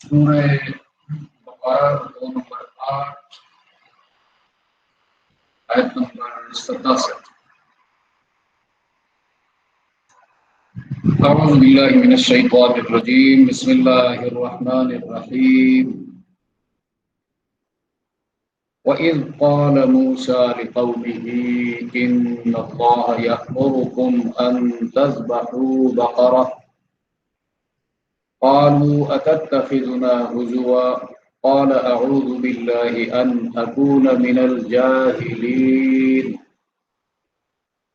سورہ بقرہ 2 نمبر 8 آیت نمبر 67۔ اعوذ باللہ من الشیطان الرجیم، بسم اللہ الرحمن الرحیم۔ وَإِذْ قَالَ مُوسَىٰ لِقَوْمِهِ إِنَّ اللَّهَ يَأْمُرُكُمْ أَن تَذْبَحُوا بَقَرَةً قَالُوا أَتَتَّخِذُنَا هُزُوًا قَالَ أَعُوذُ بِاللَّهِ أَنْ أَكُونَ مِنَ الْجَاهِلِينَ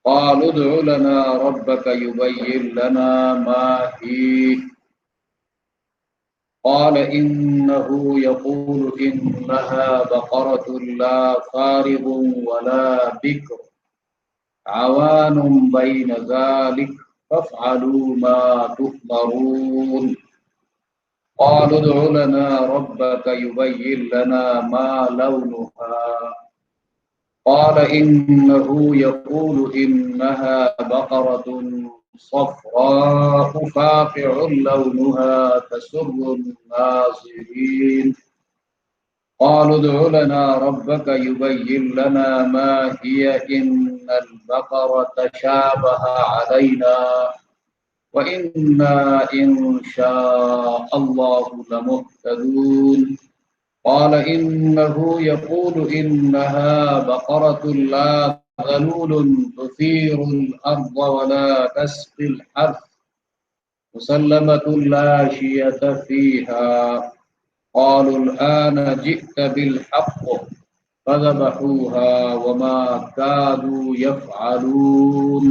قَالُوا ادْعُ لَنَا رَبَّكَ يُبَيِّن لَّنَا مَا هِيَ قال إنه يقول إنها بقرة لا فارض ولا بكر عوان بين ذلك فافعلوا ما تؤمرون قالوا ادع لنا ربك يبين لنا ما لونها قال إنه يقول إنها بقرة صفراء فاقع لونها تسر الناظرين قالوا ادع لنا ربك يبين لنا ما هي إن البقرة تشابه علينا وإنا إن شاء الله لمهتدون قال إنه يقول إنها بقرة لا ذلول تثير الأرض ولا تسقي الحرث مسلمة لا شية فيها قالوا الآن جئت بالحق فذبحوها وما كادوا يفعلون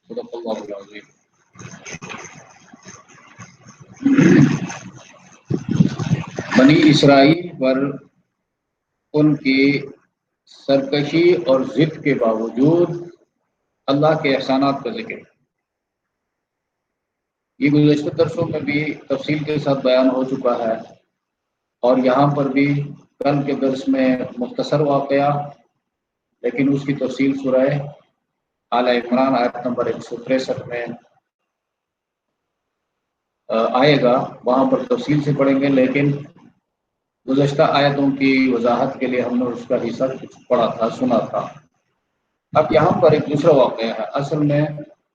صدق الله العظيم۔ بنی اسرائیل پر ان کی سرکشی اور ضد کے باوجود اللہ کے احسانات کا ذکر، یہ گزشتہ درسوں میں بھی تفصیل کے ساتھ بیان ہو چکا ہے، اور یہاں پر بھی کل کے درس میں مختصر واقعہ، لیکن اس کی تفصیل سورہ آل عمران آیت نمبر 163 میں آئے گا، وہاں پر تفصیل سے پڑھیں گے، لیکن گزشتہ آیتوں کی وضاحت کے لیے ہم نے اس کا حصہ کچھ پڑھا تھا، سنا تھا۔ اب یہاں پر ایک دوسرا واقعہ ہے، اصل میں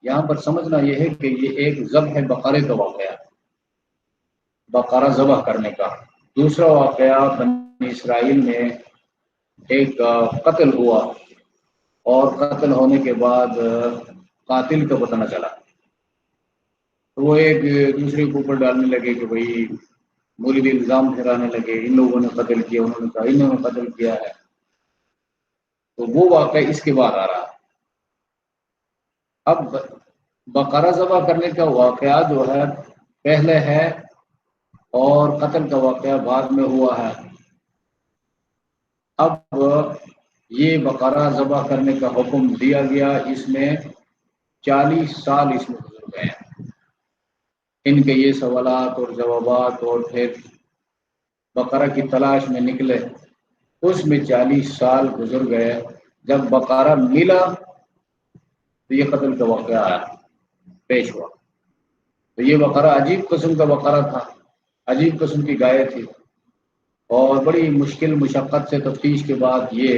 یہاں پر سمجھنا یہ ہے کہ یہ ایک ذبح بقرے کا واقعہ ہے، بقرہ ذبح کرنے کا۔ دوسرا واقعہ بنی اسرائیل میں ایک قتل ہوا، اور قتل ہونے کے بعد قاتل کا پتہ نہ چلا، وہ ایک دوسرے کے اوپر ڈالنے لگے کہ بھئی مولوی الزام پھیرانے لگے، ان لوگوں نے قتل کیا، انہوں نے کہا انہوں نے قتل کیا ہے، تو وہ واقعہ اس کے بعد آ رہا ہے۔ اب بقرہ ذبح کرنے کا واقعہ جو ہے پہلے ہے، اور قتل کا واقعہ بعد میں ہوا ہے۔ اب یہ بقرہ ذبح کرنے کا حکم دیا گیا، اس میں 40 سال اس میں گزر گئے ہیں، ان کے یہ سوالات اور جوابات، اور پھر بقرہ کی تلاش میں نکلے، اس میں 40 سال گزر گئے۔ جب بقرہ ملا تو یہ قتل کا واقعہ آیا، پیش ہوا۔ تو یہ بقرہ عجیب قسم کا بقرہ تھا، عجیب قسم کی گائے تھی، اور بڑی مشکل مشقت سے تفتیش کے بعد یہ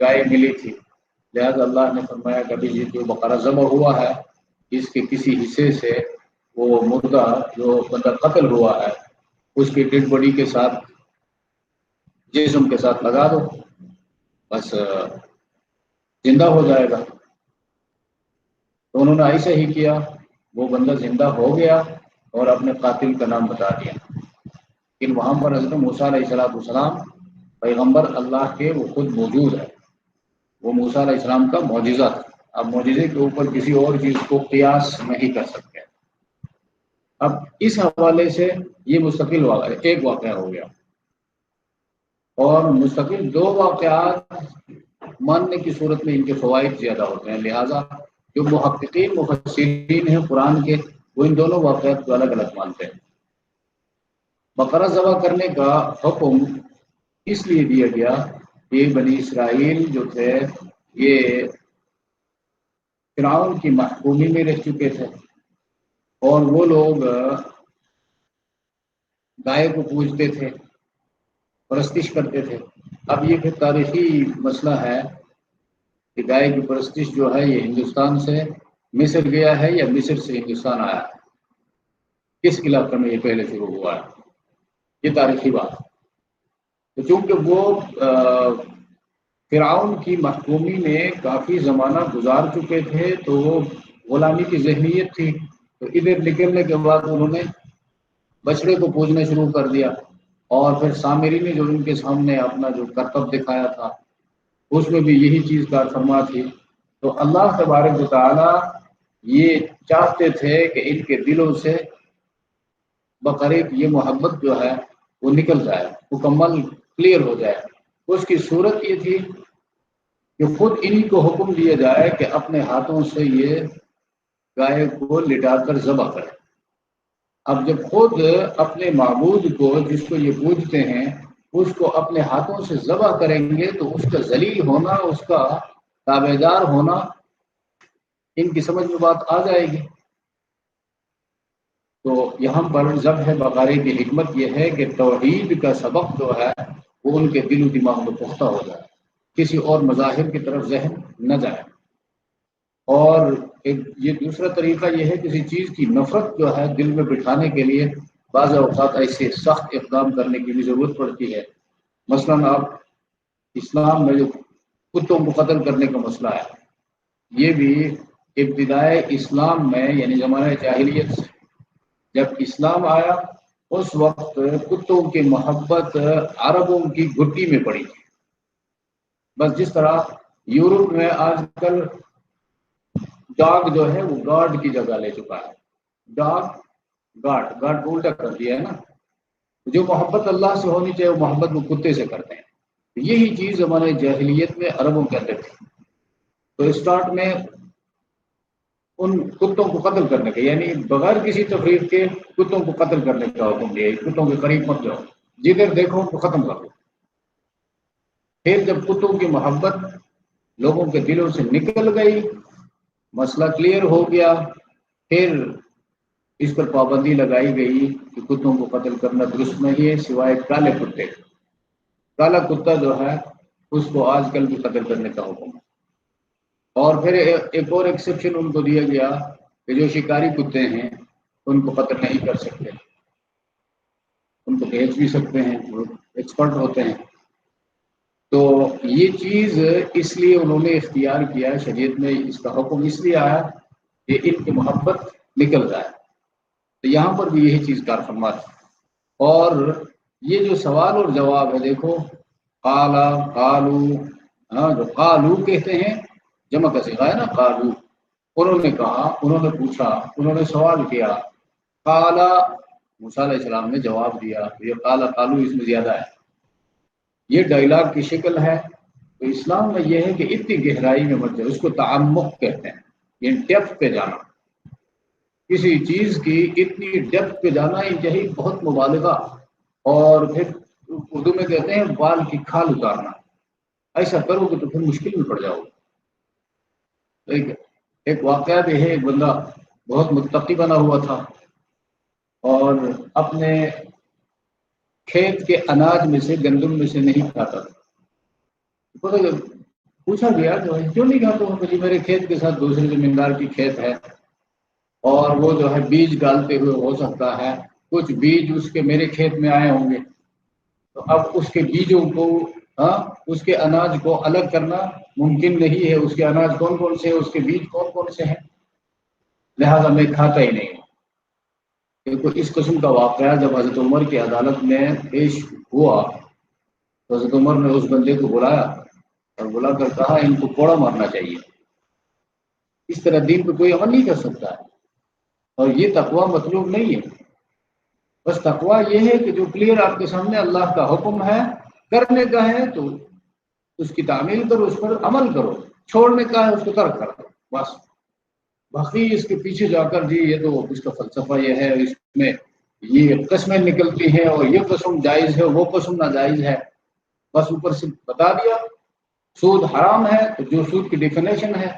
گائے ملی تھی، لہذا اللہ نے فرمایا کہ ابھی یہ جو بقرہ ذبح ہوا ہے، اس کے کسی حصے سے وہ مردہ جو بندہ قتل ہوا ہے اس کی ڈیڈ باڈی کے ساتھ، جسم کے ساتھ لگا دو، بس زندہ ہو جائے گا۔ تو انہوں نے ایسا ہی کیا، وہ بندہ زندہ ہو گیا اور اپنے قاتل کا نام بتا دیا۔ لیکن وہاں پر حضرت موسیٰ علیہ السلام پیغمبر اللہ کے، وہ خود موجود ہے، وہ موسیٰ علیہ السلام کا معجزہ تھا۔ اب معجزے کے اوپر کسی اور چیز کو قیاس نہیں کر سکتے۔ اب اس حوالے سے یہ مستقل واقعہ، ایک واقعہ ہو گیا، اور مستقل 2 واقعات ماننے کی صورت میں ان کے فوائد زیادہ ہوتے ہیں، لہذا جو محققین مفسرین ہیں قرآن کے، وہ ان دونوں واقعات کو الگ الگ مانتے ہیں۔ بقرہ ذبح کرنے کا حکم اس لیے دیا گیا کہ بنی اسرائیل جو تھے یہ فرعون کی محکومی میں رہ چکے تھے، اور وہ لوگ گائے کو پوجتے تھے، پرستش کرتے تھے۔ اب یہ پھر تاریخی مسئلہ ہے کہ گائے کی پرستش جو ہے یہ ہندوستان سے مصر گیا ہے یا مصر سے ہندوستان آیا ہے، کس علاقے میں یہ پہلے شروع ہوا ہے، یہ تاریخی بات ہے۔ تو چونکہ وہ فرعون کی محکومی میں کافی زمانہ گزار چکے تھے تو وہ غلامی کی ذہنیت تھی، تو ادھر نکلنے کے بعد انہوں نے بچڑے کو پوجنا شروع کر دیا، اور پھر سامری نے جو ان کے سامنے اپنا جو کرتب دکھایا تھا اس میں بھی یہی چیز کار فرما تھی۔ تو اللہ تبارک و تعالی یہ چاہتے تھے کہ ان کے دلوں سے بقریب یہ محبت جو ہے وہ نکل جائے، مکمل کلیئر ہو جائے۔ اس کی صورت یہ تھی کہ خود انہی کو حکم دیا جائے کہ اپنے ہاتھوں سے یہ گائے کو لٹا کر ذبح کرے۔ اب جب خود اپنے معبود کو جس کو یہ پوجتے ہیں اس کو اپنے ہاتھوں سے ذبح کریں گے تو اس کا ذلیل ہونا، اس کا تابع دار ہونا، ان کی سمجھ میں بات آ جائے گی۔ تو یہاں پر ذبح بقرے کی حکمت یہ ہے کہ توحید کا سبق جو ہے وہ ان کے دل و دماغ میں پختہ ہو جائے، کسی اور مذاہب کی طرف ذہن نہ جائے۔ اور یہ دوسرا طریقہ یہ ہے کسی چیز کی نفرت جو ہے دل میں بٹھانے کے لیے بعض اوقات ایسے سخت اقدام کرنے کی بھی ضرورت پڑتی ہے۔ مثلاً آپ اسلام میں جو کتوں کو قتل کرنے کا مسئلہ ہے، یہ بھی ابتدائے اسلام میں یعنی زمانہ جاہلیت سے جب اسلام آیا اس وقت کتوں کی محبت عربوں کی گھٹی میں پڑی تھی۔ بس جس طرح یورپ میں آج کل ڈاگ جو ہے وہ گارڈ کی جگہ لے چکا ہے، ڈاگ گارڈ کو الٹا کر دیا ہے نا، جو محبت اللہ سے ہونی چاہیے وہ محبت وہ کتے سے کرتے ہیں۔ یہی چیز ہمارے جاہلیت میں عربوں کے اندر تھی، تو اسٹارٹ میں ان کتوں کو قتل کرنے کا یعنی بغیر کسی تفریق کے کتوں کو قتل کرنے کا حکم دیا، کتوں کے قریب مت جاؤ، جدھر دیکھو ان کو ختم کر دو۔ پھر جب کتوں کی محبت لوگوں کے دلوں سے نکل گئی، مسئلہ کلیئر ہو گیا، پھر اس پر پابندی لگائی گئی کہ کتوں کو قتل کرنا درست نہیں ہے سوائے کالے کتے۔ کالا کتا جو ہے اس کو آج کل بھی قتل کرنے کا حکم ہے۔ اور پھر ایک اور ایکسیپشن ان کو دیا گیا کہ جو شکاری کتے ہیں ان کو قتل نہیں کر سکتے، ان کو بیچ بھی سکتے ہیں، وہ ایکسپرٹ ہوتے ہیں۔ تو یہ چیز اس لیے انہوں نے اختیار کیا، شریعت میں اس کا حکم اس لیے آیا کہ ان کی محبت نکل جائے۔ تو یہاں پر بھی یہی چیز کار فرما تھی۔ اور یہ جو سوال اور جواب ہے دیکھو، قالا قالو، جو قالو کہتے ہیں جمع کا صیغہ ہے نا قالو، انہوں نے کہا، انہوں نے پوچھا، انہوں نے سوال کیا۔ قالا موسیٰ علیہ السلام نے جواب دیا، یہ قالا قالو اس میں زیادہ ہے، یہ ڈائلاگ کی شکل ہے۔ تو اسلام میں یہ ہے کہ اتنی گہرائی میں مت جاؤ، اس کو تعمق کہتے ہیں، یہ ڈیپتھ پہ جانا، کسی چیز کی اتنی ڈیپتھ پہ جانا یہی بہت مبالغہ، اور پھر اردو میں کہتے ہیں بال کی کھال اتارنا۔ ایسا کرو گے تو پھر مشکل میں پڑ جاؤ گے۔ ایک واقعہ بھی ہے، ایک بندہ بہت متقی بنا ہوا تھا اور اپنے کھیت کے اناج میں سے گندم میں سے نہیں کھاتا تھا۔ پوچھا گیا جو ہے کیوں نہیں کھاتا ہوں؟ کہ میرے کھیت کے ساتھ دوسرے زمیندار کی کھیت ہے اور وہ جو ہے بیج ڈالتے ہوئے ہو سکتا ہے کچھ بیج اس کے میرے کھیت میں آئے ہوں گے، تو اب اس کے بیجوں کو اس کے اناج کو الگ کرنا ممکن نہیں ہے، اس کے اناج کون کون سے ہیں، اس کے بیج کون کون سے ہیں، لہذا میں کھاتا ہی نہیں ہوں۔ دیکھو اس قسم کا واقعہ جب حضرت عمر کی عدالت میں پیش ہوا تو حضرت عمر نے اس بندے کو بلایا اور بلا کر کہا ان کو کوڑا مارنا چاہیے، اس طرح دین پہ کوئی عمل نہیں کر سکتا ہے۔ اور یہ تقویٰ مطلوب نہیں ہے، بس تقویٰ یہ ہے کہ جو کلیئر آپ کے سامنے اللہ کا حکم ہے کرنے کا ہے تو اس کی تعمیل کرو، اس پر عمل کرو، چھوڑنے کا ہے اس کو ترک کر دو بس۔ باقی اس کے پیچھے جا کر جی یہ تو اس کا فلسفہ یہ ہے، اس میں یہ قسمیں نکلتی ہیں اور یہ قسم جائز ہے وہ قسم ناجائز ہے، بس اوپر سے بتا دیا سود حرام ہے، تو جو سود کی ڈیفینیشن ہے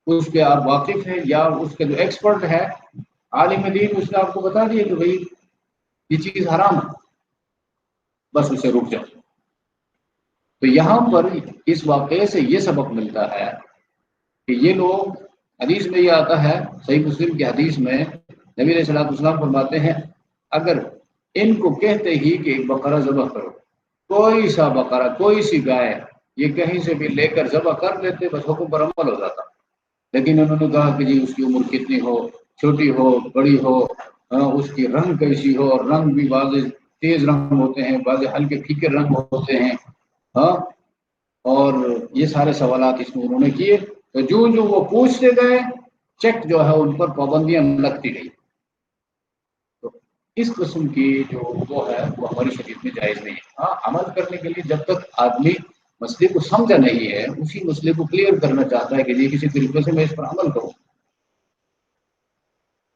اس کے آپ واقف ہیں یا اس کے جو ایکسپرٹ ہے عالم دین اس نے آپ کو بتا دیا کہ بھائی یہ چیز حرام ہے، بس اسے رک جاؤ۔ تو یہاں پر اس واقعے سے یہ سبق ملتا ہے کہ یہ لوگ، حدیث میں یہ آتا ہے، صحیح مسلم کی حدیث میں نبی علیہ الصلوۃ والسلام فرماتے ہیں اگر ان کو کہتے ہی کہ ایک بقرہ ذبح کرو، کوئی سا بقرہ، کوئی سی گائے، یہ کہیں سے بھی لے کر ذبح کر لیتے، بس حکم پر عمل ہو جاتا۔ لیکن انہوں نے کہا کہ جی اس کی عمر کتنی ہو، چھوٹی ہو بڑی ہو، اس کی رنگ کیسی ہو، اور رنگ بھی بعض تیز رنگ ہوتے ہیں، بعض ہلکے پھیکے رنگ ہوتے ہیں، ہاں، اور یہ سارے سوالات اس میں انہوں نے کیے۔ تو جو وہ پوچھتے گئے، چیک جو ہے ان پر پابندیاں لگتی گئی۔ تو اس قسم کی جو وہ ہے وہ ہماری شریعت میں جائز نہیں ہے۔ ہاں، عمل کرنے کے لیے جب تک آدمی مسئلے کو سمجھا نہیں ہے، اسی مسئلے کو کلیئر کرنا چاہتا ہے کہ جی کسی طریقے سے میں اس پر عمل کروں،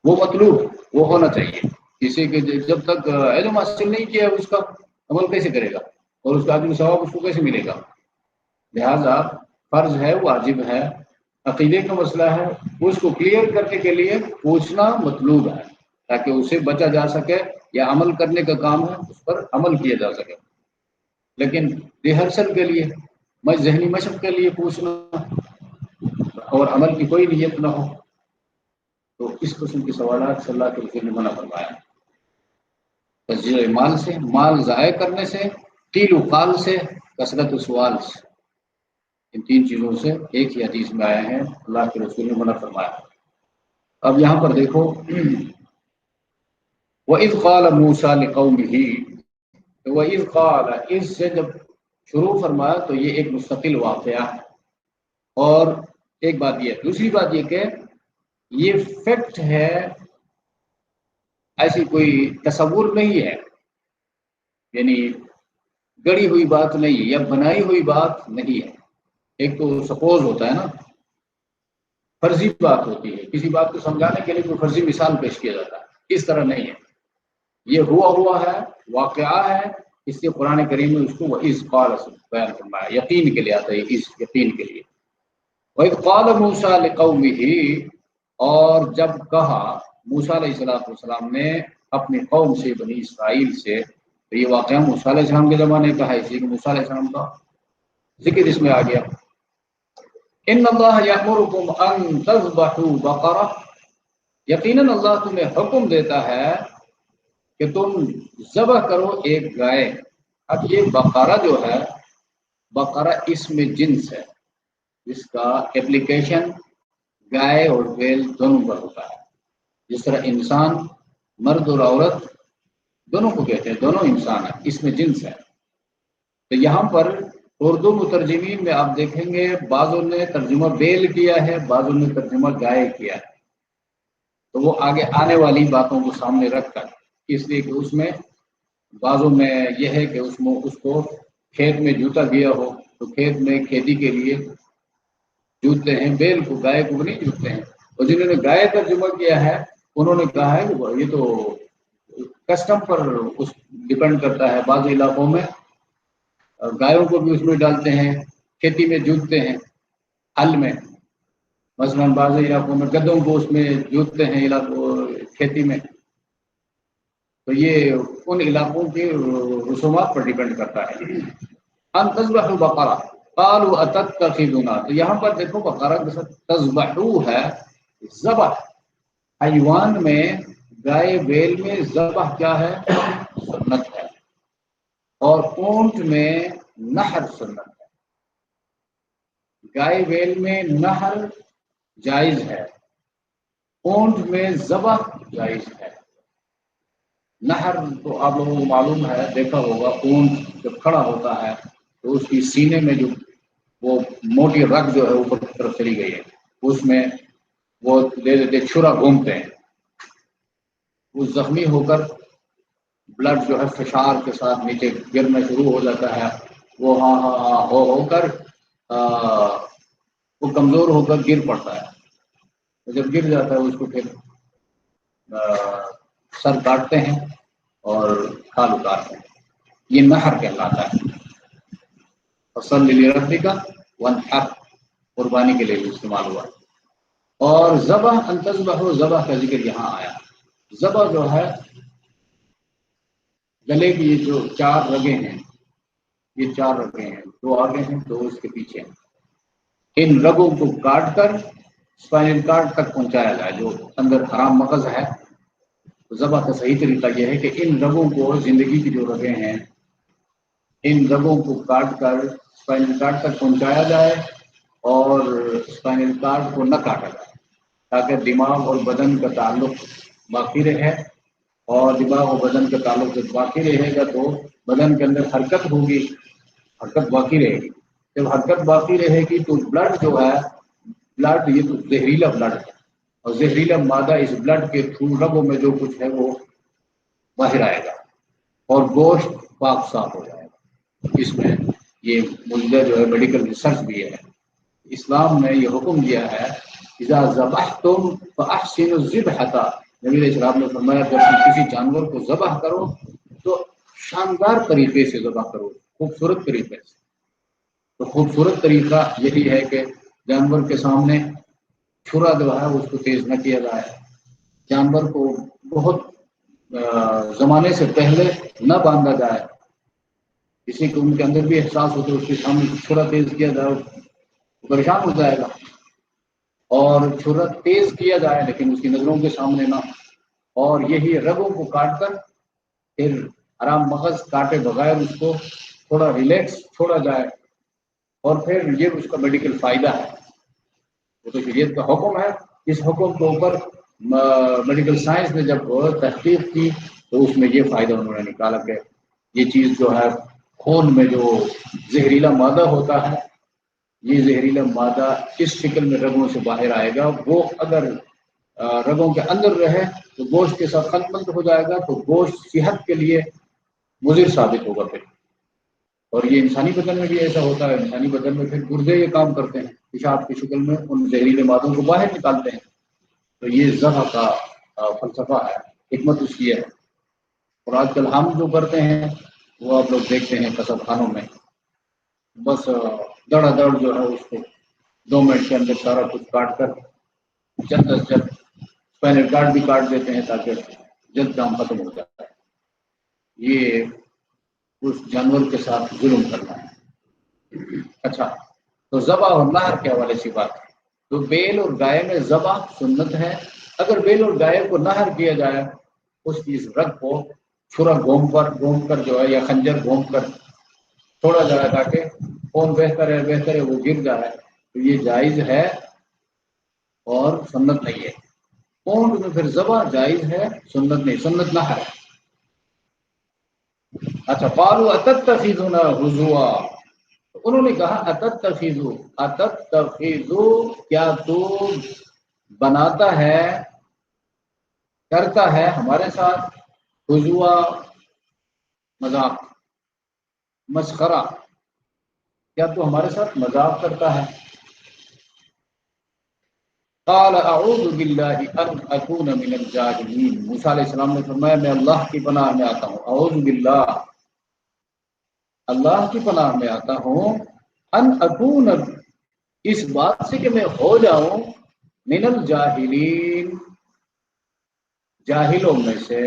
وہ مطلوب وہ ہونا چاہیے۔ کسی کے جب تک علم حاصل نہیں کیا اس کا عمل کیسے کرے گا، اور اس کا آدمی ثواب اس کو کیسے ملے گا؟ لہذا فرض ہے، واجب ہے، عقیدے کا مسئلہ ہے، اس کو کلیئر کرنے کے لیے پوچھنا مطلوب ہے تاکہ اسے بچا جا سکے، یا عمل کرنے کا کام ہے اس پر عمل کیا جا سکے۔ لیکن ریہرسل کے لیے، ذہنی مشق کے لیے پوچھنا اور عمل کی کوئی نیت نہ ہو، تو اس قسم کے سوالات سے اللہ کے رسول نے منع فرمایا۔ تضییع مال سے، مال ضائع کرنے سے، قیل و قال سے، کثرت و سوال سے، ان تین چیزوں سے ایک ہی حدیث میں آئے ہیں، اللہ کے رسول نے منع فرمایا۔ اب یہاں پر دیکھو، وَإِذْ قَالَ مُوسَىٰ لِقَوْمِهِ، وَإِذْ قَالَ، اس سے جب شروع فرمایا تو یہ ایک مستقل واقعہ ہے۔ اور ایک بات یہ، دوسری بات یہ کہ یہ فیکٹ ہے، ایسی کوئی تصور نہیں ہے، یعنی گڑی ہوئی بات نہیں ہے یا بنائی ہوئی بات نہیں ہے۔ ایک تو سپوز ہوتا ہے نا، فرضی بات ہوتی ہے، کسی بات کو سمجھانے کے لیے کوئی فرضی مثال پیش کیا جاتا ہے، اس طرح نہیں ہے، یہ ہوا ہے، واقعہ ہے، اس سے قرآن کریم میں اس کو وَإِذْ قَالَ بیان فرمایا، یقین کے لیے آتا ہے، اس یقین کے لیے۔ وَإِذْ قَالَ مُوسَىٰ لِقَوْمِهِ، اور جب کہا موسیٰ علیہ السلام نے اپنی قوم سے، بنی اسرائیل سے، تو یہ واقعہ موسیٰ علیہ السلام کے زمانے کا ہے، اسی لیے موسیٰ علیہ السلام کا ذکر اس میں آ گیا۔ ان اللہ یأمرکم ان تذبحوا بقرہ، یقیناً اللہ تمہیں حکم دیتا ہے کہ تم ذبح کرو ایک گائے۔ اب یہ بقرہ جو ہے، بقرہ اس میں جنس ہے، جس کا اپلیکیشن گائے اور بیل دونوں پر ہوتا ہے۔ جس طرح انسان، مرد اور عورت دونوں کو کہتے ہیں، دونوں انسان ہیں، اس میں جنس ہے۔ تو یہاں پر اردو مترجمین میں آپ دیکھیں گے بعضوں نے ترجمہ بیل کیا ہے، بعضوں نے ترجمہ گائے کیا ہے، تو وہ آگے آنے والی باتوں کو سامنے رکھ کر، اس لیے کہ اس میں بعضوں میں یہ ہے کہ اس کو کھیت میں جوتا دیا ہو تو کھیت میں کھیتی کے لیے جوتتے ہیں، بیل کو، گائے کو نہیں جوتتے ہیں۔ اور جنہوں نے گائے ترجمہ کیا ہے انہوں نے کہا ہے کہ یہ تو کسٹم پر ڈپینڈ کرتا ہے، بعض علاقوں میں گایوں کو بھی اس میں ڈالتے ہیں، کھیتی میں جوتتے ہیں، ہل میں، مثلاً بعض علاقوں میں گدوں کو اس میں جوتتے ہیں کھیتی میں۔ تو یہ ان علاقوں کے رسومات پر ڈپینڈ کرتا ہے۔ ان تذبحوا بقرہ قالوا اتتخذنا، تو یہاں پر دیکھو بقرہ کے ساتھ تذبحوا ہے، ذبح، حیوان میں، گائے بیل میں ذبح کیا ہے؟ سنت ہے، اور اونٹ میں نحر سنت ہے۔ گائے بیل میں نحر جائز ہے، اونٹ میں ذبح جائز ہے۔ نحر تو آپ لوگوں کو معلوم ہے، دیکھا ہوگا، اونٹ جب کھڑا ہوتا ہے تو اس کی سینے میں جو وہ موٹی رگ جو ہے اوپر کی طرف چلی گئی ہے، اس میں وہ دے دیتے چھرا گھومتے ہیں، وہ زخمی ہو کر بلڈ جو ہے فشار کے ساتھ نیچے گرنا شروع ہو جاتا ہے، وہ ہاں ہو کر وہ کمزور ہو کر گر پڑتا ہے۔ جب گر جاتا ہے اس کو پھر سر کاٹتے ہیں اور کھال اتارتے ہیں، یہ نحر کہلاتا ہے۔ فصل لربک وانحر، قربانی کے لیے بھی استعمال ہوا۔ اور ذبح، ان تذبحوا، ذبح کا ذکر یہاں آیا۔ ذبح جو ہے گلے کی یہ جو 4 رگیں ہیں، یہ 4 رگیں ہیں، 2 آگے ہیں 2 اس کے پیچھے ہیں، ان رگوں کو کاٹ کر اسپائنل کارڈ تک پہنچایا جائے، جو اندر حرام مغز ہے۔ ذبح کا صحیح طریقہ یہ ہے کہ ان رگوں کو، زندگی کی جو رگیں ہیں، ان رگوں کو کاٹ کر اسپائنل کارڈ تک پہنچایا جائے اور اسپائنل کارڈ کو نہ کاٹا جائے، تاکہ دماغ اور بدن کا تعلق باقی رہے، اور دماغ اور بدن کا تعلق جب باقی رہے گا تو بدن کے اندر حرکت ہوگی، حرکت باقی رہے گی۔ جب حرکت باقی رہے گی تو بلڈ جو ہے، بلڈ یہ تو زہریلا بلڈ ہے، اور زہریلا مادہ اس بلڈ کے تھرو رگوں میں جو کچھ ہے وہ باہر آئے گا، اور گوشت پاک صاف ہو جائے گا۔ اس میں یہ ملزہ جو ہے میڈیکل ریسرچ بھی ہے، اسلام نے یہ حکم دیا ہے، اذا ذبحتم فاحسنوا الذبحۃ، نبی علیہ السلام نے فرمایا جب تم کسی جانور کو ذبح کرو تو شاندار طریقے سے ذبح کرو، خوبصورت طریقے سے۔ تو خوبصورت طریقہ یہی ہے کہ جانور کے سامنے چھرا جو ہے اس کو تیز نہ کیا جائے، جانور کو بہت زمانے سے پہلے نہ باندھا جائے، کسی کو ان کے اندر بھی احساس ہوتا ہے اس کے سامنے چھرا تیز کیا جائے تو پریشان ہو جائے گا، اور چھرا تیز کیا جائے لیکن اس کی نظروں کے سامنے نہ، اور یہی رگوں کو کاٹ کر پھر حرام مغز کاٹے بغیر اس کو تھوڑا ریلیکس چھوڑا جائے، اور پھر یہ اس کا میڈیکل فائدہ ہے، وہ تو شریعت کا حکم ہے۔ اس حکم کے اوپر میڈیکل سائنس نے جب تحقیق کی تو اس میں یہ فائدہ انہوں نے نکالا کہ یہ چیز جو ہے خون میں جو زہریلا مادہ ہوتا ہے، یہ زہریلا مادہ اس شکل میں رگوں سے باہر آئے گا، وہ اگر رگوں کے اندر رہے تو گوشت کے ساتھ خلط ملط ہو جائے گا، تو گوشت صحت کے لیے مضر ثابت ہوگا پھر، اور یہ انسانی بدن میں بھی ایسا ہوتا ہے، انسانی بدن میں پھر گردے یہ کام کرتے ہیں، پیشاب کی شکل میں ان زہریلے مادوں کو باہر نکالتے ہیں۔ تو یہ ذبح کا فلسفہ ہے، حکمت اس کی ہے۔ اور آج کل ہم جو کرتے ہیں وہ آپ لوگ دیکھتے ہیں قصب خانوں میں، بس دڑا دڑ جو ہے اس کو 2 منٹ کے اندر سارا کچھ کاٹ کر جلد از جلد اسپائنل کارڈ بھی کاٹ دیتے ہیں تاکہ جلد کام ختم ہو جاتا ہے۔ یہ اس جانور کے ساتھ ظلم کرنا ہے۔ اچھا، تو ذبح اور نحر کے حوالے سے بات ہے، تو بیل اور گائے میں ذبح سنت ہے، اگر بیل اور گائے کو نحر کیا جائے، اس کی رگ کو چھرا گھوم کر جو ہے یا خنجر گھوم کر چھوڑا جائے تاکہ خون بہتر ہے وہ گر جائے، تو یہ جائز ہے اور سنت نہیں ہے۔ اونٹ میں پھر ذبح جائز ہے، سنت نہیں، سنت نحر ہے۔ اچھا، قالوا اتتخذنا ہزوا، انہوں نے کہا اتتخذو، کیا تو بناتا ہے، کرتا ہے ہمارے ساتھ ہزوا، مذاق، مسخرہ، کیا تو ہمارے ساتھ مذاق کرتا ہے؟ قال اعوذ باللہ ان اکون من الجاہلین، موسیٰ علیہ السلام نے فرمایا میں اللہ کی پناہ میں آتا ہوں، اعوذ باللہ، اللہ کی پناہ میں آتا ہوں، ان اکون، اس بات سے کہ میں ہو جاؤں، من الجاہلین، جاہلوں میں سے۔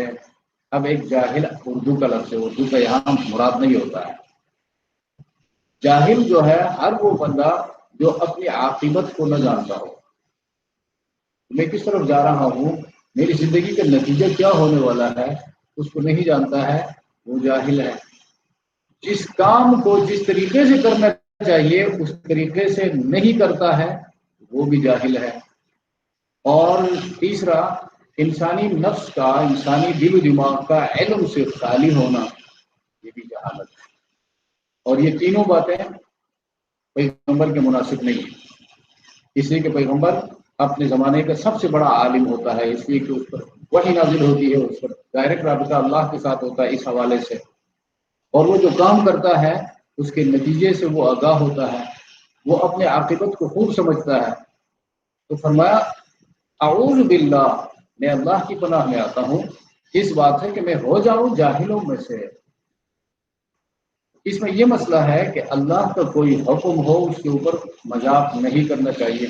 اب ایک جاہل اردو کا لفظ ہے، اردو کا یہاں مراد نہیں ہوتا ہے، جاہل جو ہے ہر وہ بندہ جو اپنی عاقبت کو نہ جانتا ہو، میں کس طرف جا رہا ہوں، میری زندگی کا نتیجہ کیا ہونے والا ہے، اس کو نہیں جانتا ہے، وہ جاہل ہے۔ جس کام کو جس طریقے سے کرنا چاہیے اس طریقے سے نہیں کرتا ہے، وہ بھی جاہل ہے۔ اور تیسرا، انسانی نفس کا، انسانی دل و دماغ کا علم سے خالی ہونا، یہ بھی جہالت ہے۔ اور یہ تینوں باتیں پیغمبر کے مناسب نہیں ہیں، اس لیے کہ پیغمبر اپنے زمانے کا سب سے بڑا عالم ہوتا ہے، اس لیے کہ اس پر وحی نازل ہوتی ہے، اس پر ڈائریکٹ رابطہ اللہ کے ساتھ ہوتا ہے اس حوالے سے، اور وہ جو کام کرتا ہے اس کے نتیجے سے وہ آگاہ ہوتا ہے، وہ اپنے عاقبت کو خوب سمجھتا ہے۔ تو فرمایا اعوذ باللہ، میں اللہ کی پناہ میں آتا ہوں، اس بات ہے کہ میں ہو جاؤں جاہلوں میں سے۔ اس میں یہ مسئلہ ہے کہ اللہ کا کوئی حکم ہو اس کے اوپر مذاق نہیں کرنا چاہیے،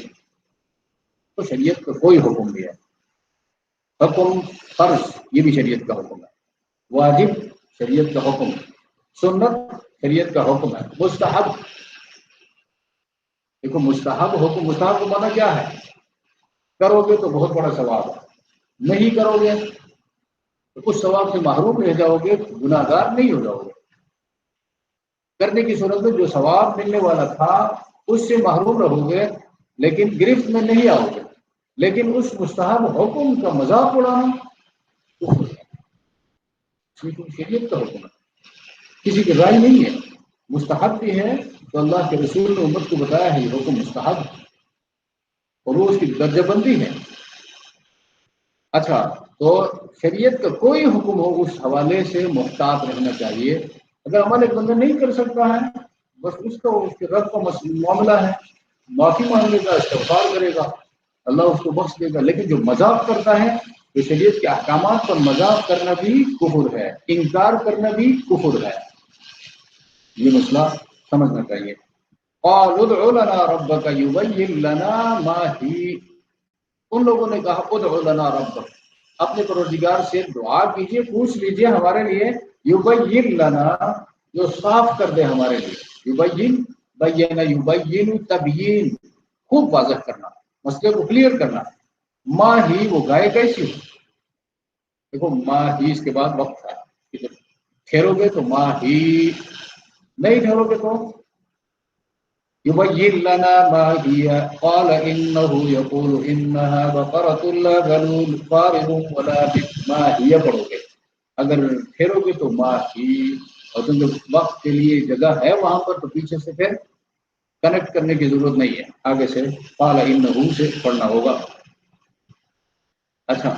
تو شریعت کا کوئی حکم بھی ہے، حکم فرض یہ بھی شریعت کا حکم ہے، واجب شریعت کا حکم، سنت شریعت کا حکم ہے. مستحب، دیکھو مستحب حکم، مستحب کو مانا کیا ہے؟ کرو گے تو بہت بڑا ثواب ہے، نہیں کرو گے تو کچھ ثواب سے محروم رہ جاؤ گے، گناہ گار نہیں ہو جاؤ گے. کرنے کی صورت میں جو ثواب ملنے والا تھا اس سے محروم رہو گے، لیکن گرفت میں نہیں آؤ گے. لیکن اس مستحب حکم کا مذاق اڑانا کفر ہے. شریعت کا حکم ہے، کسی کی رائے نہیں ہے. مستحب بھی ہے تو اللہ کے رسول نے امت کو بتایا ہے یہ حکم مستحب ہے اور وہ اس کی درجہ بندی ہے. اچھا، تو شریعت کا کوئی حکم ہو اس حوالے سے محتاط رہنا چاہیے. اگر عمل ایک بندہ نہیں کر سکتا ہے، بس اس کے رب کا معاملہ ہے، معافی مانگے گا، استغفار کرے گا، اللہ اس کو بخش دے گا. لیکن جو مذاق کرتا ہے، جو شریعت کے احکامات پر مذاق کرنا بھی کفر ہے، انکار کرنا بھی کفر ہے. یہ مسئلہ سمجھنا چاہیے. قالوا ادع لنا ربك يبين لنا ما هي، ان لوگوں نے کہا ادع لنا ربك، اپنے پروردگار سے دعا کیجئے، پوچھ لیجئے ہمارے لیے، یبین لنا، جو صاف کر دے ہمارے لیے. یبین، بینا یبین، تبیین، خوب واضح کرنا، مسئلے کو کلیئر کرنا. ما ہی، وہ گائے کیسی ہو. دیکھو ما ہی اس کے بعد وقت ہے، ٹھہرو گے تو ما ہی، نہیں ٹھہرو گے تو يبين لنا ما هي قال إنه يقول إنها بقرة لا ذلول فارض ولا بكر. ما هي پڑھو گے، اگر پھیرو گے تو ما ہی، اور تم جو وقت کے لیے جگہ ہے وہاں پر تو پیچھے سے پھر کنیکٹ کرنے کی ضرورت نہیں ہے، آگے سے قال إنه سے پڑھنا ہوگا. اچھا،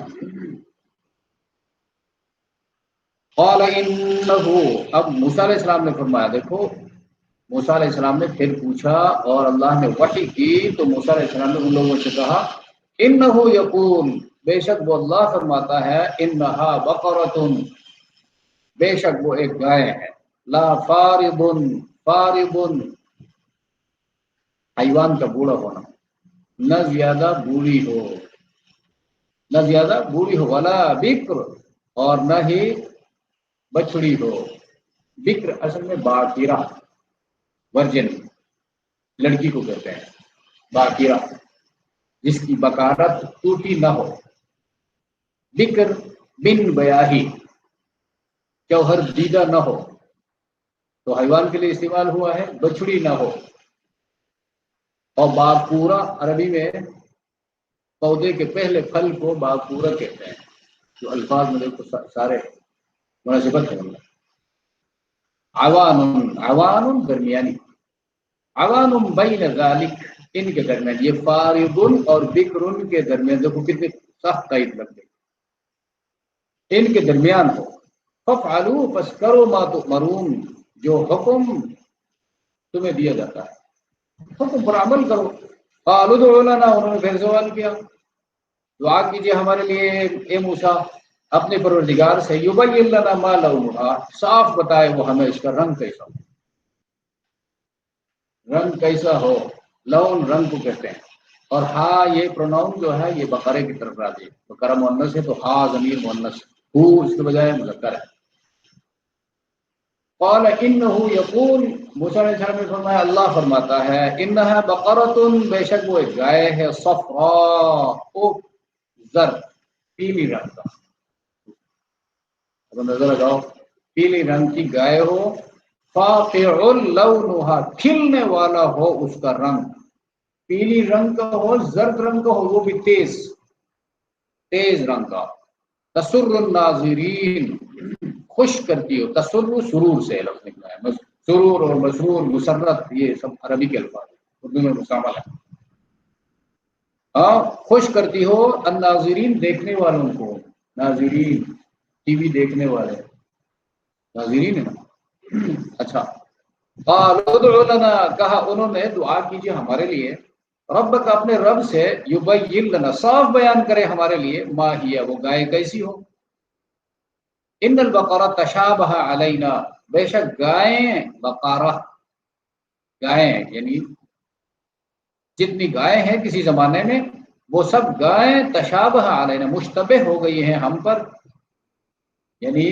قال إنه، اب موسیٰ علیہ السلام نے فرمایا، دیکھو موسیٰ علیہ السلام نے پھر پوچھا اور اللہ نے وحی کی تو موسیٰ علیہ السلام نے ان لوگوں سے کہا انہو یقول، بے شک وہ اللہ فرماتا ہے، انہا بقرۃ، بے شک وہ ایک گائے ہے، لا فارض، فارض حیوان کا بوڑھا ہونا، نہ زیادہ بوڑھی ہو، نہ زیادہ بوڑھی ہو، ولا بکر، اور نہ ہی بچڑی ہو. بکر اصل میں باقیرہ، ورجن لڑکی کو کہتے ہیں باقیرہ، جس کی بکارت ٹوٹی نہ ہو. بکر بن بیاہی، جوہر دیدہ نہ ہو، تو حیوان کے لیے استعمال ہوا ہے، بچڑی نہ ہو. اور باقورہ عربی میں پودے کے پہلے پھل کو باقورہ کہتے ہیں. جو الفاظ میں دیکھو سارے مناسبت ہے. عوان، عوان درمیانی، عوان بین ذالک، ان کے درمیان، یہ فارض اور بکر کے درمیان، دیکھو کتنے سخت قید لگ گئی، ان کے درمیان ہو. فافعلوا، پس کرو ما تؤمرون، جو حکم تمہیں دیا جاتا ہے، حکم پر عمل کرو. قالوا ادع لنا، انہوں نے پھر سوال کیا، دعا کیجیے ہمارے لیے اے موسیٰ اپنے پروردگار سے، یبین لنا ما لونھا، صاف بتائے وہ ہمیں اس کا رنگ کیسا ہو. رنگ کیسا ہو، لون رنگ کو کہتے ہیں. اور ہا، یہ پروناؤن جو ہے یہ بقرے کی طرف راجع ہے، بقرہ مؤنث ہے تو ہا ضمیر مؤنث، ہو اس کے بجائے مذکر ہے. قال انه یقول، موسیٰ علیہ السلام نے فرمایا اللہ فرماتا ہے، انها بقرۃ، بے شک وہ ایک گائے ہے، صفراء، زرد، پیلی رنگ کا. اب نظر لگاؤ، پیلی رنگ کی گائے ہو، فاقع لونها، کھلنے والا ہو اس کا رنگ، پیلی رنگ کا ہو، زرد رنگ کا ہو، وہ بھی تیز تیز رنگ کا. تسر الناظرین، خوش کرتی ہو، تسر سرور سے لفظ نکلا ہے، سرور اور مسرور، مسرت، یہ سب عربی کے الفاظ ہیں، اردو میں مستعمل ہے. ہاں، خوش کرتی ہو الناظرین، دیکھنے والوں کو، ناظرین ٹی وی دیکھنے والے ناظرین ہے نا. اچھا، قالوا ادع لنا، کہا انہوں نے دعا کیجیے ہمارے لیے، ربک، اپنے رب سے، یبین لنا، صاف بیان کرے ہمارے لیے، ما ہی، وہ گائے کیسی ہو. ان البقرہ تشابہ علینا، بے شک گائیں، بقرہ گائیں یعنی جتنی گائیں ہیں کسی زمانے میں وہ سب گائیں تشابہ علینا، مشتبہ ہو گئی ہیں ہم پر، یعنی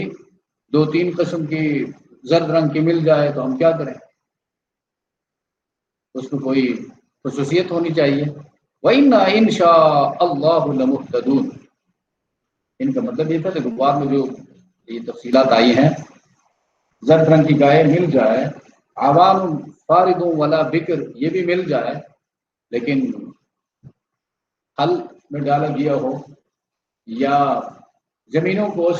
دو تین قسم کی زرد رنگ کی مل جائے تو ہم کیا کریں؟ اس میں کوئی خصوصیت ہونی چاہیے۔ وَإِنَّا إِن شَاءَ اللَّهُ لَمُهْتَدُونَ، ان کا مطلب یہ تھا کہ بعد میں جو یہ تفصیلات آئی ہیں، زرد رنگ کی گائے مل جائے، عوام فارغ ولا بکر یہ بھی مل جائے، لیکن حل میں ڈالا گیا ہو یا زمینوں کو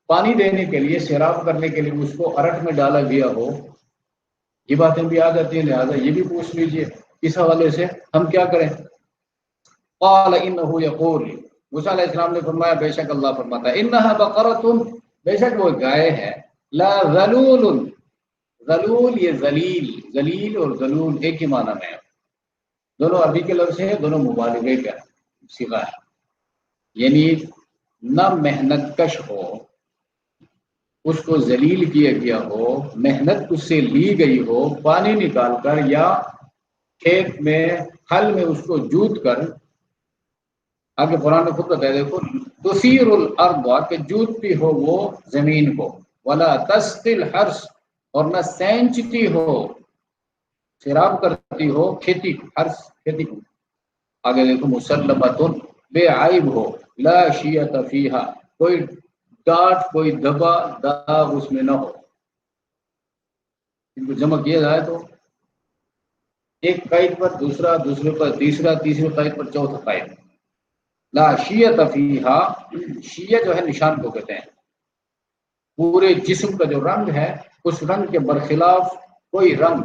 پانی دینے کے لیے، سیراب کرنے کے لیے اس کو ارٹ میں ڈالا گیا ہو، یہ باتیں بھی آ جاتی ہیں، لہٰذا یہ بھی پوچھ لیجئے اس حوالے سے ہم کیا کریں۔ قال انه يقول، موسیٰ علیہ السلام نے فرمایا بے شک اللہ فرماتا ہے، انها بقرۃ، بے شک وہ گائے ہے، لا ذلول، ذلول یہ ذلیل اور ذلول ایک ہی معنی میں ہے، دونوں عربی کے لفظ ہیں، دونوں مبالغے کا صیغہ ہے، یعنی نہ محنت کش ہو، اس کو ذلیل کیا گیا ہو، محنت اس سے لی گئی ہو پانی نکال کر یا کھیت میں ہل میں اس کو جوت کر، آگے قرآن نے خود بتایا دیکھو، تثیر الارض کہ جوتتی ہو وہ زمین کو، ولا تسقی الحرث اور نہ سینچتی ہو، سیراب کرتی ہو کھیتی، حرث کھیتی کو، آگے دیکھو مسلمۃ بے عیب ہو، لا شیۃ فیہا کوئی ڈاٹ کوئی دبا داغ اس میں نہ ہو، ان کو جمع کیا جائے تو ایک قید پر دوسرا، دوسرے پر تیسرا، تیسرے قید پر چوتھا قید، لا شیۃ فیہا، شیء جو ہے نشان کو کہتے ہیں، پورے جسم کا جو رنگ ہے اس رنگ کے برخلاف کوئی رنگ،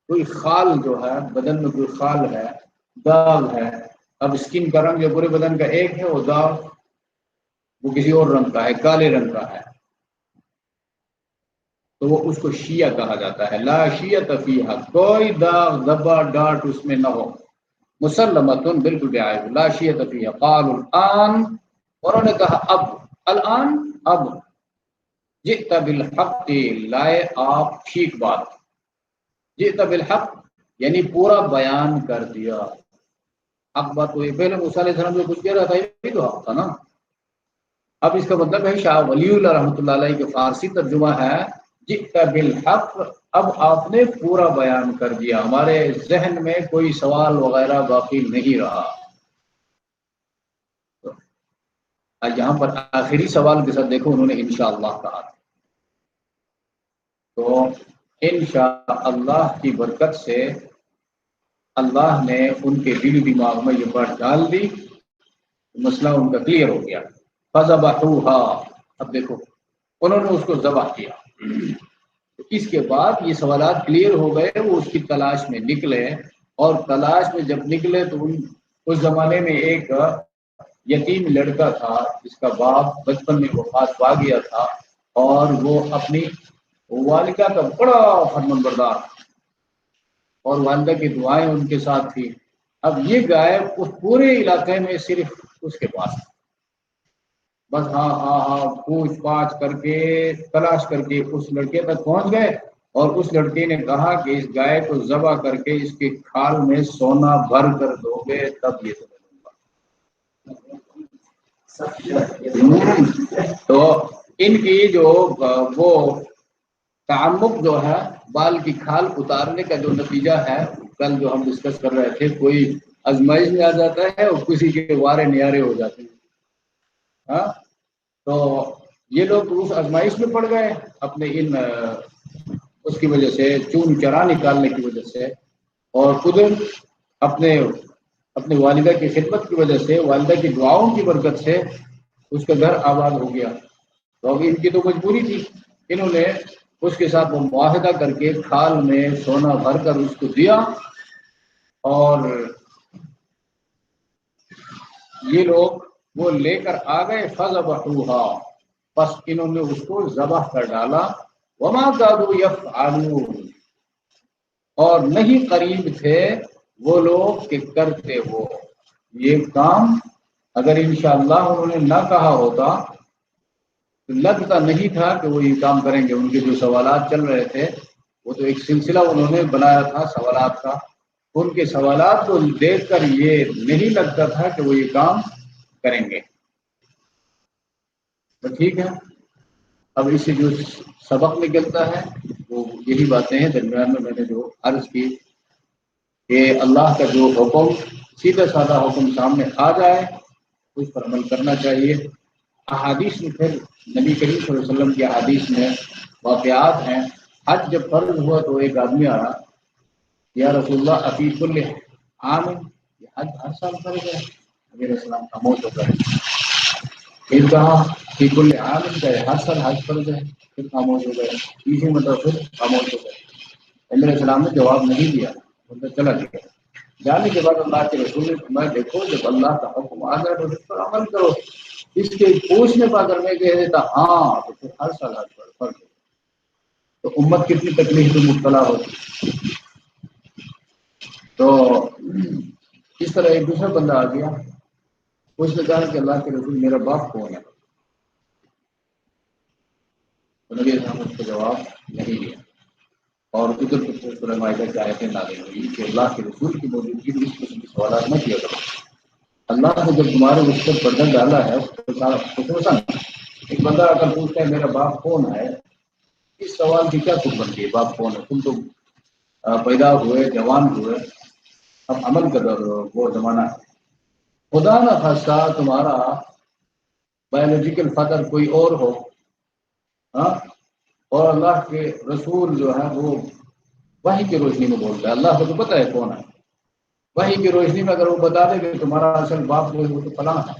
کوئی خال جو ہے بدن میں کوئی خال ہے، داغ ہے، اب اسکن کا رنگ جو پورے بدن کا ایک ہے، وہ داغ وہ کسی اور رنگ کا ہے، کالے رنگ کا ہے، تو وہ اس کو شیعہ کہا جاتا ہے، لا شیعۃ فیہا کوئی داغ دبا ڈاٹ اس میں نہ ہو، مسلمۃ بالکل بے عیب، لا شیعۃ فیہا، قالوا الآن، انہوں نے کہا اب، الآن اب، جئت بالحق لائے آپ ٹھیک بات، جئت بالحق یعنی پورا بیان کر دیا، حق بات تو یہ پہلے موسیٰ علیہ السلام جو کچھ کہہ رہا تھا یہ تو حق تھا نا، اب اس کا مطلب ہے شاہ ولی اللہ رحمۃ اللہ علیہ کے فارسی ترجمہ ہے جئت بالحق، اب آپ نے پورا بیان کر دیا، ہمارے ذہن میں کوئی سوال وغیرہ باقی نہیں رہا۔ یہاں پر آخری سوال کے ساتھ دیکھو انہوں نے انشاءاللہ کہا، تو انشاءاللہ کی برکت سے اللہ نے ان کے دل دماغ میں یہ بات ڈال دی، مسئلہ ان کا کلیئر ہو گیا، فذبحوها، اب دیکھو انہوں نے اس کو ذبح کیا، اس کے بعد یہ سوالات کلیئر ہو گئے، وہ اس کی تلاش میں نکلے، اور تلاش میں جب نکلے تو اس زمانے میں ایک یتیم لڑکا تھا جس کا باپ بچپن میں وفات پا گیا تھا، اور وہ اپنی والدہ کا بڑا فرمانبردار اور والدہ کی دعائیں ان کے ساتھ تھی، اب یہ گائے اس پورے علاقے میں صرف اس کے پاس، بس ہاں ہاں ہاں پوچھ پاچھ کر کے تلاش کر کے اس لڑکے تک پہنچ گئے، اور اس لڑکے نے کہا کہ اس گائے کو ذبح کر کے اس کے کھال میں سونا بھر کر دو گے تب یہ تو ان کی جو وہ تعمق جو ہے بال کی کھال اتارنے کا جو نتیجہ ہے، کل جو ہم ڈسکس کر رہے تھے، کوئی آزمائش میں آ جاتا ہے اور کسی کے وارے نیارے ہو جاتے ہیں، ہاں تو یہ لوگ اس آزمائش میں پڑ گئے اپنے ان اس کی وجہ سے، چون چرا نکالنے کی وجہ سے، اور خود اپنے والدہ کی خدمت کی وجہ سے، والدہ کی دعاؤں کی برکت سے اس کا گھر آباد ہو گیا، تو اب ان کی تو مجبوری تھی، انہوں نے اس کے ساتھ وہ معاہدہ کر کے کھال میں سونا بھر کر اس کو دیا، اور یہ لوگ وہ لے کر آ گئے، فذبحوها، بس انہوں نے اس کو ذبح کر ڈالا، وما كادوا يفعلون، اور نہیں قریب تھے وہ لوگ کہ کرتے وہ یہ کام، اگر انشاءاللہ انہوں نے نہ کہا ہوتا تو لگتا نہیں تھا کہ وہ یہ کام کریں گے، ان کے جو سوالات چل رہے تھے وہ تو ایک سلسلہ انہوں نے بنایا تھا سوالات کا، ان کے سوالات کو دیکھ کر یہ نہیں لگتا تھا کہ وہ یہ کام کریں گے، تو ٹھیک ہے، اب اس سے جو سبق نکلتا ہے وہ یہی باتیں ہیں درمیان میں نے جو عرض کی کہ اللہ کا جو حکم سیدھا سادہ حکم سامنے آ جائے اس پر عمل کرنا چاہیے۔ احادیث میں پھر نبی کریم صلی اللہ علیہ وسلم کی احادیث میں واقعات ہیں۔ حج جب فرض ہوا تو ایک آدمی آیا، یا رسول اللہ افی کل عام، یہ حج ہر سال فرض ہے؟ نبی علیہ السلام خاموش ہو گئے۔ پھر کہا فی کل عام کا ہر سال حج فرض ہے، پھر خاموش ہو گئے۔ اسی مطلب پھر خاموش ہو گئے۔ نبی علیہ السلام نے جواب نہیں دیا، مطلب چلا گیا۔ جانے کے بعد اللہ کے رسول نے فرمایا دیکھو جب اللہ کا حکم آ جائے تو اس پر عمل کرو۔ اس کے پوچھنے پر اگر میں کہہ دیتا ہاں تو پھر ہر سال حج فرض ہے، تو امت کتنی تکلیف میں مبتلا ہوتی۔ تو اس طرح ایک دوسرا بندہ آ گیا، اس نے کہا کہ اللہ کے رسول میرا باپ کون ہے؟ تو نبی صاحب اس کو جواب نہیں دیا، اور ادھر سورہ مائدہ کی آیتیں نازل ہوئی کہ اللہ کے رسول کی موجودگی میں اس قسم کے سوالات نہ کیا کرو۔ اللہ نے جب تمہارے اس پر پردہ ڈالا ہے اس کو سمجھنا۔ ایک بندہ اگر پوچھتا ہے میرا باپ کون ہے، اس سوال کی کیا تم بنتی ہے؟ باپ کون ہے؟ تم تو پیدا ہوئے، جوان ہوئے، اب عمل کا وہ زمانہ ہے۔ خدا نہ خاصہ تمہارا بایولوجیکل فادر کوئی اور ہو، ہاں، اور اللہ کے رسول جو ہے وہ وحی کی روشنی میں بولتا ہے، اللہ کو تو پتہ ہے کون ہے، وحی کی روشنی میں اگر وہ بتا دے کہ تمہارا اصل باپ جو ہے وہ تو فلاں ہے،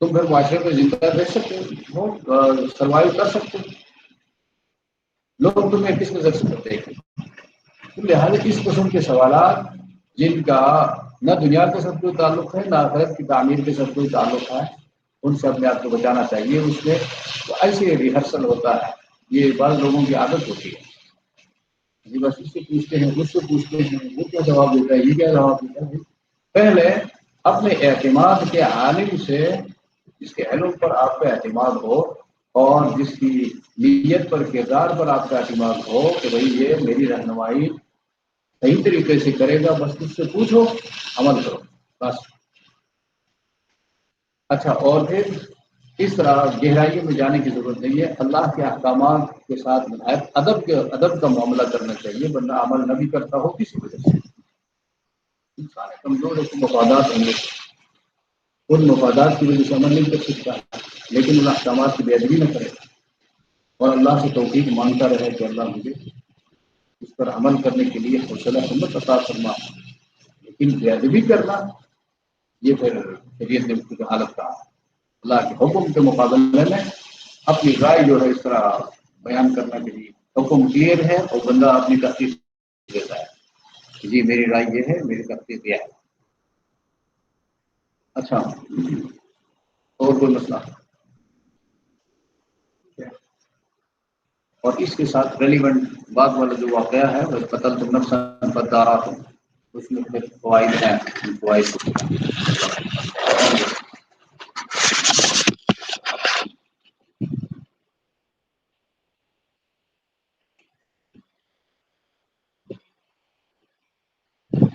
تم پھر معاشرے میں زندہ رہ سکتے ہو، سروائیو کر سکتے ہو، لوگ تمہیں کس نظر سے کرتے ہیں؟ لہٰذا اس قسم کے سوالات جن کا نہ دنیا کے ساتھ کوئی تعلق ہے نہ آخرت کی تعمیر کے ساتھ کوئی تعلق ہے، ان سے اپنے آپ کو بچانا چاہیے۔ اس میں تو ایسے ریہرسل ہوتا ہے، یہ بعض لوگوں کی عادت ہوتی ہے، جی بس اس سے پوچھتے ہیں، اس سے پوچھتے ہیں، وہ کیا جواب دیتا ہے، یہ کیا جواب دیتا ہے۔ پہلے اپنے اعتماد کے عالم سے، جس کے علم پر آپ کا اعتماد ہو اور جس کی نیت پر، کردار پر آپ کا اعتماد ہو کہ بھئی یہ میری رہنمائی صحیح طریقے سے کرے گا، بس اس سے پوچھو، عمل کرو بس۔ اچھا، اور پھر اس طرح گہرائیوں میں جانے کی ضرورت نہیں ہے، اللہ کے احکامات کے ساتھ نہایت ادب کا معاملہ کرنا چاہیے، بندہ عمل نہ بھی کرتا ہو کسی وجہ سے، انسان کمزور ہے، مفادات ہوں گے، ان مفادات کی وجہ سے عمل نہیں کر سکتا، لیکن ان احکامات کی بے ادبی نہ کرے اور اللہ سے توفیق مانگتا رہے کہ اللہ مجھے اس پر عمل کرنے کے لیے حوصلہ ہمت عطا فرما۔ لیکن بے ادبی کرنا یہ پھر شریعت نے اس کی حالت کہا، اللہ کے حکم کے مقابلے میں اپنی رائے جو ہے اس طرح بیان کرنا کے لیے حکم کلیئر ہے اور بندہ اپنی تحقیق دیتا ہے کہ جی میری رائے یہ ہے، میری تحقیق یہ ہے۔ اچھا، اور کوئی مسئلہ؟ اور اس کے ساتھ ریلیونٹ بات والا جو واقعہ ہے وہ قتل تم نفسا فدارات، اس میں پھر فوائد ہیں، فوائد